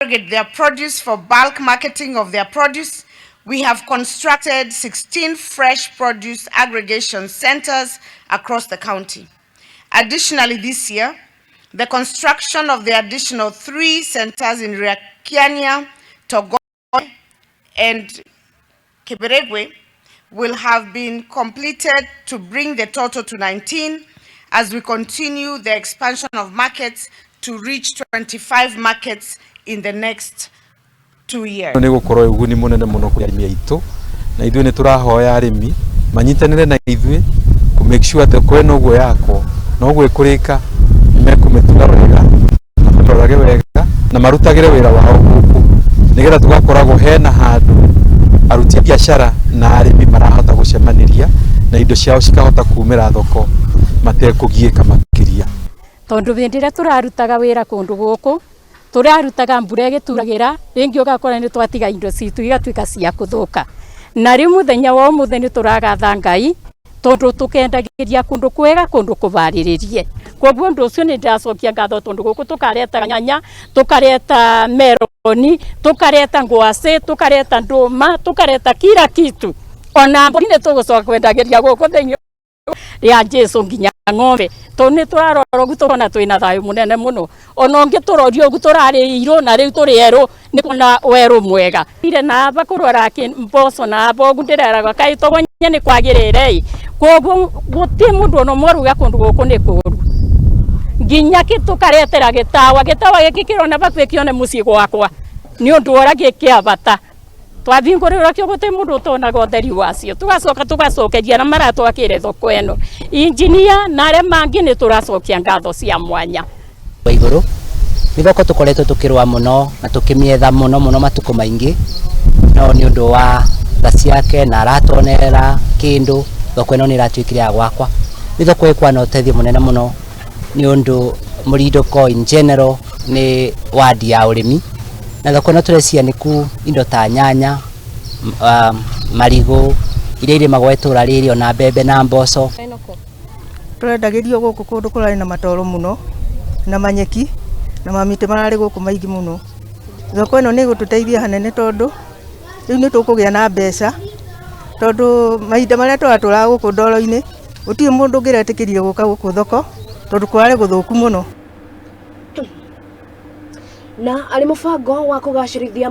their produce for bulk marketing of their produce. We have constructed 16 fresh produce aggregation centers across the county. Additionally, this year, the construction of the additional 3 centers in Kirinyaga, Thoko, and Kirinyaga will have been completed to bring the total to 19 as we continue the expansion of markets to reach 25 markets in the next 2 years. Nigukorwo uguni munene muno kuri arimi aitu na ithuĩ nĩ tũrahoya arimi manyitanĩre na ithuĩ ku make sure that kweno guo yako no gwĩkũrĩka mekũmĩtuga wega na matorage wega na marutagĩre wĩra wao gũkũ nĩgetha tugakoragwo hena handũ aruti biashara na arimi marahota gũcemanĩria na indo ciao cikahota kumĩra thoko matekũgiĩka makĩria. Tondu bindire turarutaga wĩra kundu guku turarutaga mbura igituragira ringi ugakora ni twatiga indo citu igatuika cia kuthuka na ri muthenya wa muthenya turagatha Ngai tondu tukendagiria kundu kwega kundu kubariririe koguo ndu ucio ni ndacokia ngatho tondu guku tukareta nyanya tukareta meroni tukareta ngwacĩ tukareta nduma tukareta kila kitu ona mburi ni tugucoka kwendagiria guku thenya ria Jesu nginya ng'ombe toni turarora gutona twina thayu munene muno ona ngi turorio guturari iro na riu turiero ni kona weru mwega ire na bakurora ki mboco na bogu ndireraga kai togonye ni kwagirire koguo guti mundu no moruga kundu guku ni kuru nginya kitukaretera gitawa gikikirona bakwekione mucii gwakwa ni undu ora gikiabata twabingurira kyo gute mundu tonaga utheri wacio tugacokeria na maratwakire thoko eno engineer na re mangi ni turacokia ngatho cia mwanya wa iguru ni thoko tukoretwo tukirwa muno na tukimietha muno matuko maingi no ni undu wa ciake na aratonerera kindu thoko eno ni ratwikire ya gwakwa ni thoko ikwa na utethio munene muno ni undu murinduko in general ni wadi ya urimi na thoko no turecia niku indo ta nyanya marigo iria magwetura riri ona mbembe na mboco turendagirio guku kundu kurari na matoro muno na manyeki na mamite marari guku maingi muno thoko ino ni gututeithia hanene tondu riu ni tukugia na mbeca tondu mahinda maria twatura guku ndoro-ini utie mundu ngiretikirire guka guku thoko tondu kwari guthuku muno na ari mubango wa kugacirithia